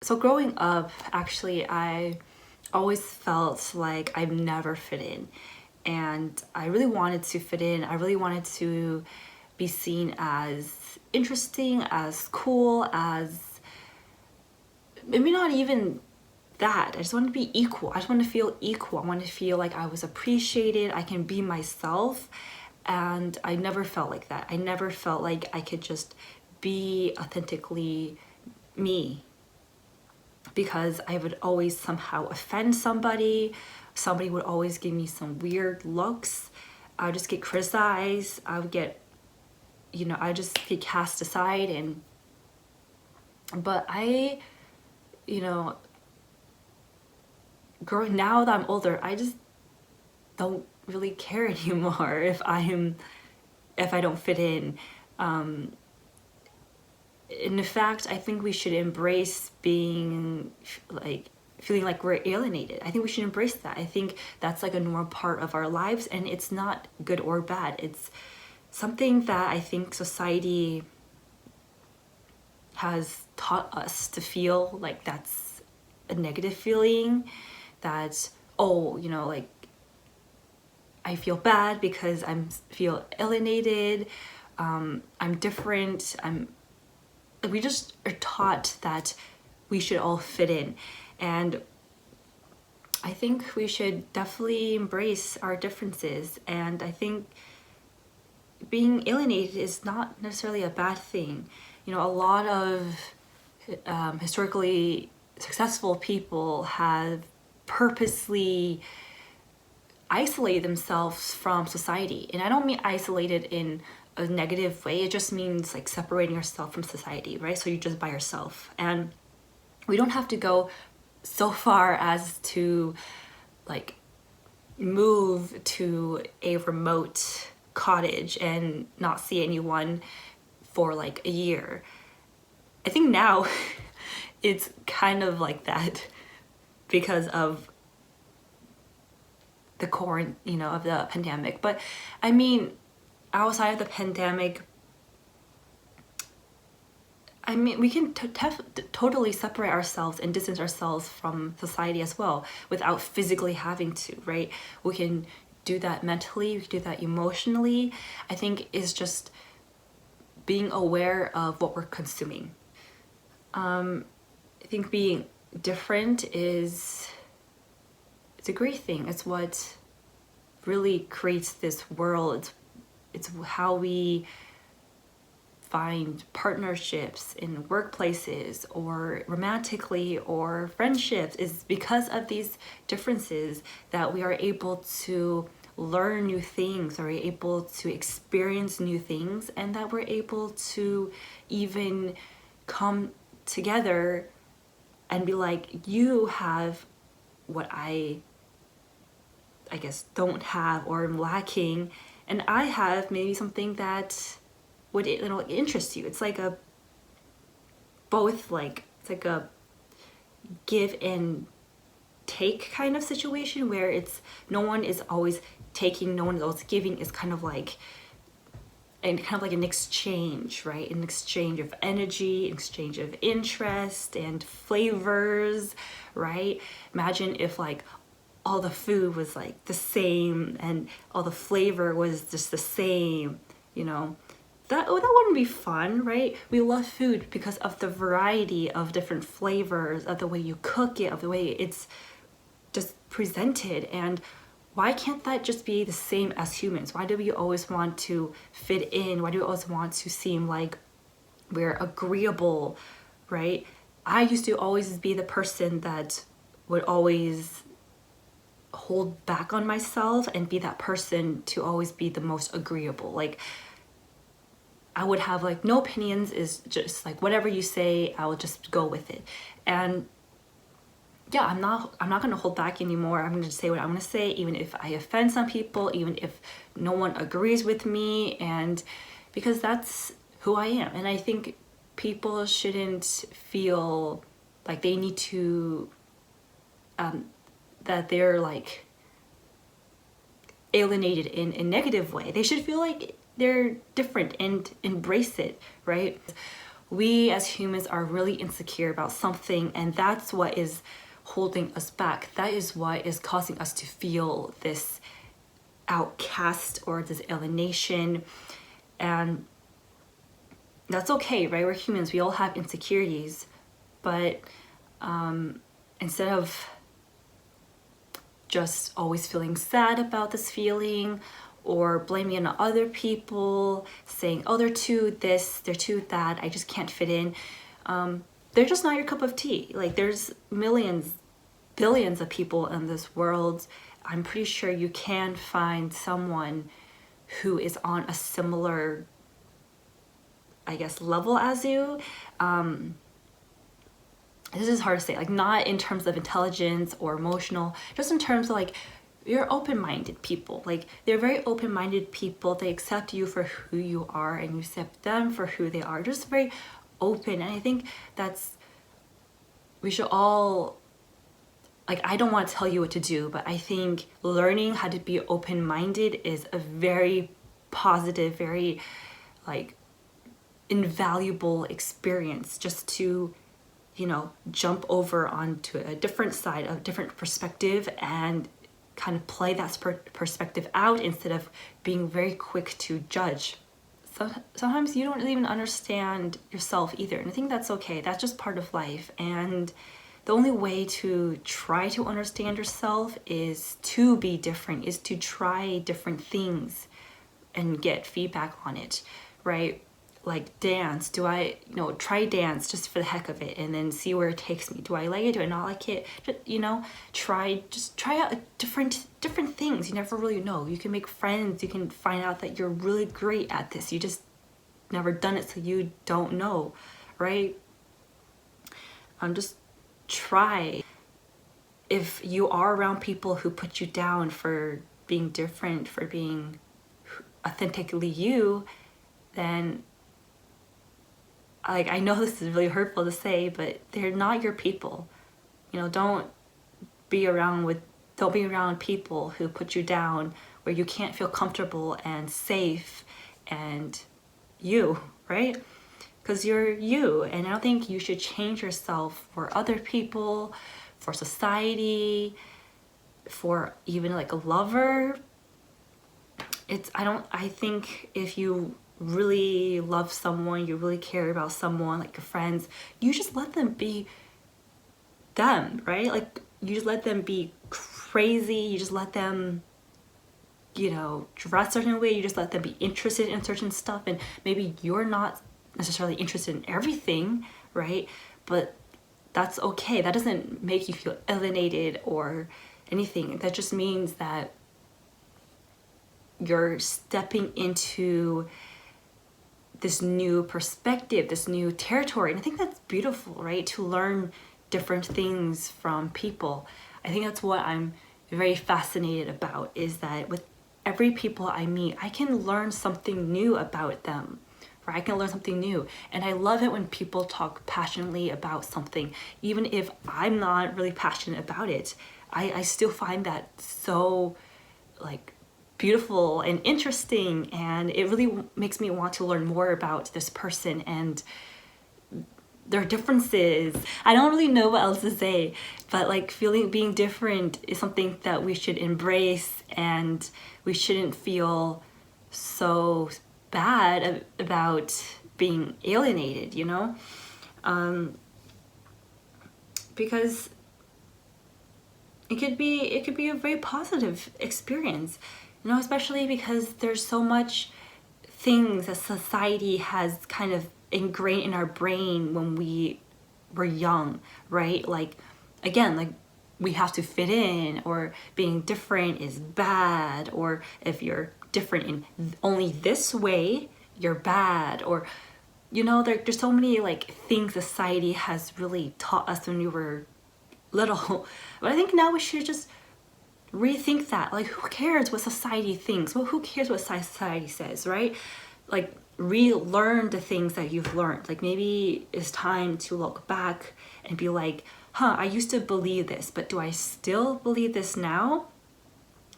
So growing up, actually, I always felt like I've never fit in. And I really wanted to fit in. I really wanted to be seen as interesting, as cool, as maybe not even that. I just wanted to be equal. I just wanted to feel equal. I wanted to feel like I was appreciated. I can be myself. And I never felt like that. I never felt like I could just be authentically me, because I would always somehow offend somebody. Somebody would always give me some weird looks. I would just get criticized. I would get, I just get cast aside. But I, you know, growing now that I'm older, I just don't really care anymore if I don't fit in. In fact, I think we should embrace being feeling like we're alienated. I think we should embrace that. I think that's like a normal part of our lives, and it's not good or bad. It's something that I think society has taught us to feel like that's a negative feeling, that, oh, like I feel bad because I feel alienated, I'm different, we just are taught that we should all fit in. And I think we should definitely embrace our differences. And I think being alienated is not necessarily a bad thing. A lot of historically successful people have purposely isolated themselves from society. And I don't mean isolated in a negative way. It just means like separating yourself from society, right? So you're just by yourself. And we don't have to go so far as to like move to a remote cottage and not see anyone for like a year. I think now it's kind of like that because of the of the pandemic. But I mean, outside of the pandemic, we can totally separate ourselves and distance ourselves from society as well without physically having to, right? We can do that mentally, we can do that emotionally. I think it's just being aware of what we're consuming. I think being different it's a great thing. It's what really creates this world. It's how we find partnerships in workplaces or romantically or friendships, is because of these differences that we are able to learn new things, are able to experience new things, and that we're able to even come together and be like, you have what I guess don't have or am lacking, and I have maybe something that would interest you. It's like it's like a give and take kind of situation where it's no one is always taking, no one is always giving. It's kind of like an exchange, right? An exchange of energy, an exchange of interest and flavors, right? Imagine if like all the food was like the same and all the flavor was just the same, that wouldn't be fun, right? We love food because of the variety of different flavors, of the way you cook it, of the way it's just presented. And why can't that just be the same as humans? Why do we always want to fit in? Why do we always want to seem like we're agreeable, right? I used to always be the person that would always hold back on myself and be that person to always be the most agreeable. Like, I would have like no opinions, is just like whatever you say, I will just go with it. And yeah, I'm not going to hold back anymore. I'm going to say what I'm going to say, even if I offend some people, even if no one agrees with me, and because that's who I am. And I think people shouldn't feel like they need to that they're like alienated in a negative way. They should feel like they're different and embrace it, right? we as humans are really insecure about something, and that's what is holding us back. That is what is causing us to feel this outcast or this alienation. And that's okay, right? We're humans, we all have insecurities, but instead of just always feeling sad about this feeling or blaming it on other people, saying, oh, they're too this, they're too that, I just can't fit in, they're just not your cup of tea. Like, there's millions, billions of people in this world. I'm pretty sure you can find someone who is on a similar, I guess, level as you. This is hard to say, like, not in terms of intelligence or emotional, just in terms of like, you're open-minded people. Like, they're very open-minded people. They accept you for who you are, and you accept them for who they are. Just very open. And I think that's, we should all, like, I don't want to tell you what to do, but I think learning how to be open-minded is a very positive, very like invaluable experience, just to, you know, jump over onto a different side, a different perspective, and kind of play that perspective out instead of being very quick to judge. So sometimes you don't even understand yourself either, and I think that's okay. That's just part of life. And the only way to try to understand yourself is to be different, is to try different things and get feedback on it, right? Like dance, do I, you know, try dance just for the heck of it and then see where it takes me. Do I like it? Do I not like it? Just, you know, just try out different things. You never really know. You can make friends. You can find out that you're really great at this. You just never done it, so you don't know, right? Just try. If you are around people who put you down for being different, for being authentically you, then, like, I know this is really hurtful to say, but they're not your people. You know, don't be around people who put you down, where you can't feel comfortable and safe and you, right? Because you're you, and I don't think you should change yourself for other people, for society, for even like a lover. I think if you really love someone, you really care about someone, like your friends, you just let them be them, right? Like, you just let them be crazy, you just let them, you know, dress a certain way, you just let them be interested in certain stuff, and maybe you're not necessarily interested in everything, right? But that's okay. That doesn't make you feel alienated or anything. That just means that you're stepping into this new perspective, this new territory. And I think that's beautiful, right? To learn different things from people. I think that's what I'm very fascinated about, is that with every people I meet, I can learn something new about them, right? I can learn something new. And I love it when people talk passionately about something. Even if I'm not really passionate about it, I still find that so, like, beautiful and interesting, and it really makes me want to learn more about this person and their differences. I don't really know what else to say, but like, being different is something that we should embrace, and we shouldn't feel so bad about being alienated, you know? Because it could be a very positive experience. You know, especially because there's so much things that society has kind of ingrained in our brain when we were young, right? Like, again, like, we have to fit in, or being different is bad, or if you're different in only this way, you're bad, or, you know, there's so many like things society has really taught us when we were little. But I think now we should just rethink that. Like, who cares what society thinks? Well, who cares what society says, right? Like, relearn the things that you've learned. Like, maybe it's time to look back and be like, I used to believe this, but do I still believe this now?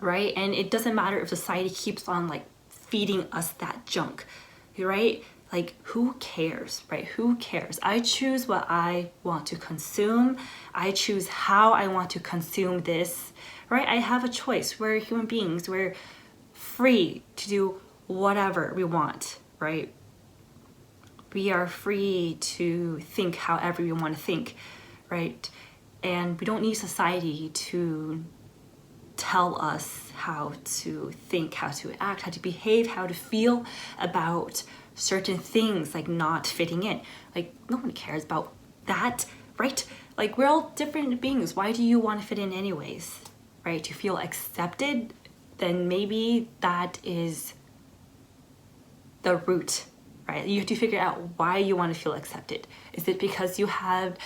Right? And it doesn't matter if society keeps on like feeding us that junk, right? Like, who cares, right? Who cares? I choose what I want to consume. I choose how I want to consume this, right? I have a choice. We're human beings. We're free to do whatever we want, right? We are free to think however we want to think, right? And we don't need society to tell us how to think, how to act, how to behave, how to feel about certain things, like not fitting in. Like, no one cares about that, right? Like, we're all different beings. Why do you want to fit in anyways, right? To feel accepted? Then maybe that is the root, right? You have to figure out why you want to feel accepted. Is it because you had,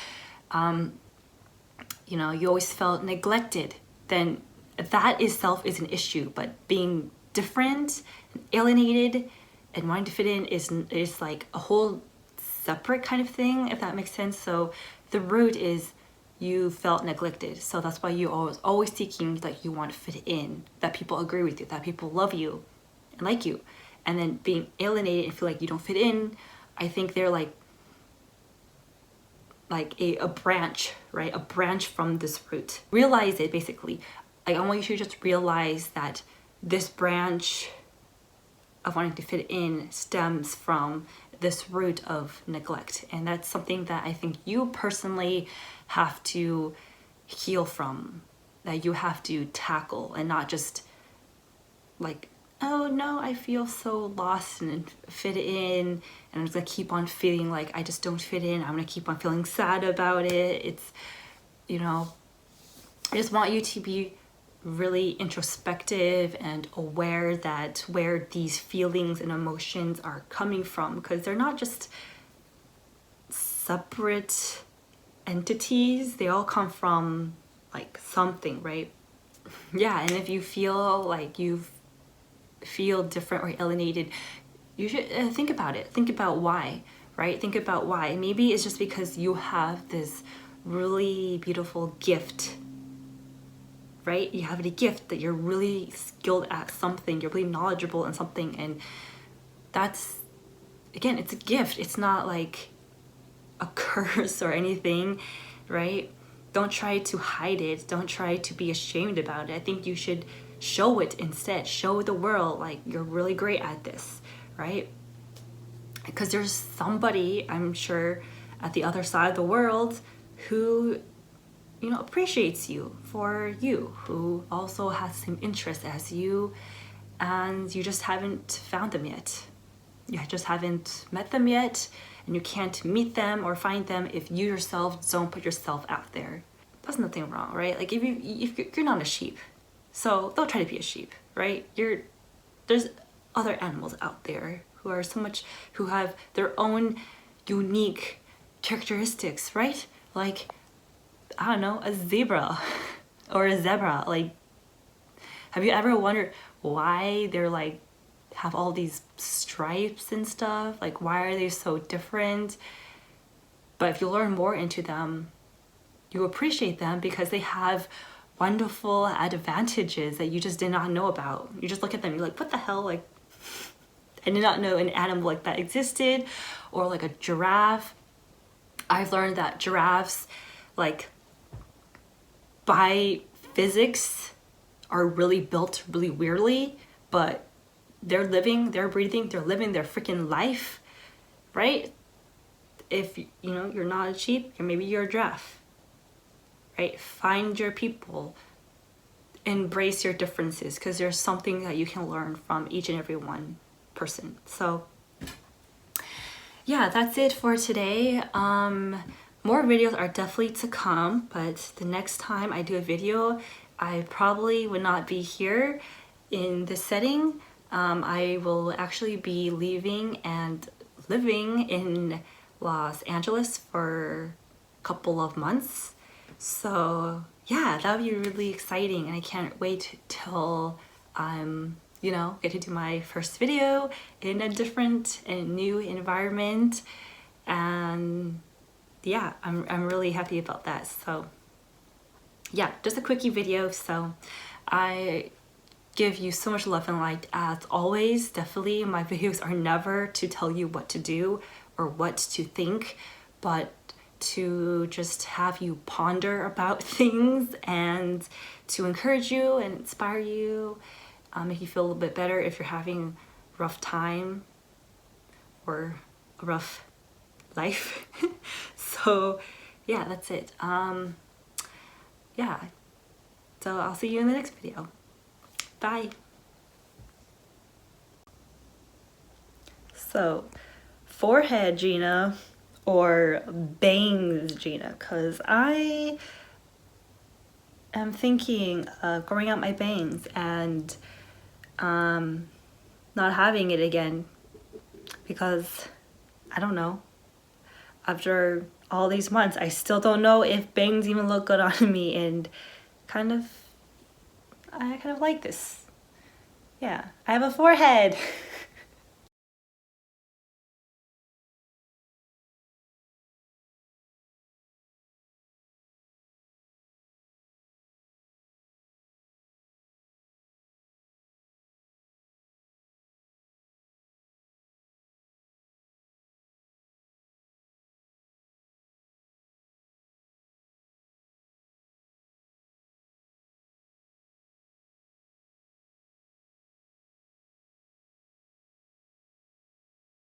you know, you always felt neglected? Then that itself is an issue. But being different and alienated and wanting to fit in is like a whole separate kind of thing, if that makes sense. So the root is you felt neglected. So that's why you always seeking, like, you want to fit in, that people agree with you, that people love you and like you. And then being alienated and feel like you don't fit in, I think they're like a branch, right? A branch from this root. Realize it, basically. Like, I want you to just realize that this branch of wanting to fit in stems from this root of neglect. And that's something that I think you personally have to heal from, that you have to tackle, and not just like, oh no, I feel so lost and fit in, and I'm just gonna keep on feeling like I just don't fit in. I'm gonna keep on feeling sad about it. It's, you know, I just want you to be really introspective and aware that where these feelings and emotions are coming from, because they're not just separate entities. They all come from like something, right? Yeah, and if you feel like you feel different or alienated, you should think about it. Think about why, right? Think about why. Maybe it's just because you have this really beautiful gift, right? You have a gift that you're really skilled at something, you're really knowledgeable in something, and that's, again, it's a gift. It's not like a curse or anything, right? Don't try to hide it. Don't try to be ashamed about it. I think you should show it instead. Show the world, like, you're really great at this, right? Because there's somebody, I'm sure, at the other side of the world who, you know, appreciates you for you, who also has the same interest as you, and you just haven't found them yet. You just haven't met them yet, and you can't meet them or find them if you yourself don't put yourself out there. There's nothing wrong, right? Like, if you're not a sheep, so don't try to be a sheep, right? There's other animals out there who are who have their own unique characteristics, right? Like, I don't know, a zebra or a zebra. Like, have you ever wondered why they're like have all these stripes and stuff? Like, why are they so different? But if you learn more into them, you appreciate them because they have wonderful advantages that you just did not know about. You just look at them, you're like, what the hell? Like, I did not know an animal like that existed. Or like a giraffe. I've learned that giraffes, like, by physics, are really built really weirdly, but they're living, they're breathing, they're living their freaking life, right? If, you know, you're not a sheep, or maybe you're a giraffe, right? Find your people, embrace your differences, because there's something that you can learn from each and every one person. So yeah, that's it for today. More videos are definitely to come, but the next time I do a video, I probably would not be here in this setting. I will actually be leaving and living in Los Angeles for a couple of months. So yeah, that would be really exciting, and I can't wait till I'm, you know, get to do my first video in a different and new environment. And yeah, I'm really happy about that. So yeah, just a quickie video. So I give you so much love and light as always. Definitely, my videos are never to tell you what to do or what to think, but to just have you ponder about things and to encourage you and inspire you, make you feel a little bit better if you're having a rough time or a rough life. So yeah, that's it. Yeah, so I'll see you in the next video. Bye. So, forehead Gina or bangs Gina, because I am thinking of growing out my bangs and not having it again, because I don't know, after all these months I still don't know if bangs even look good on me, and I kind of like this. Yeah, I have a forehead.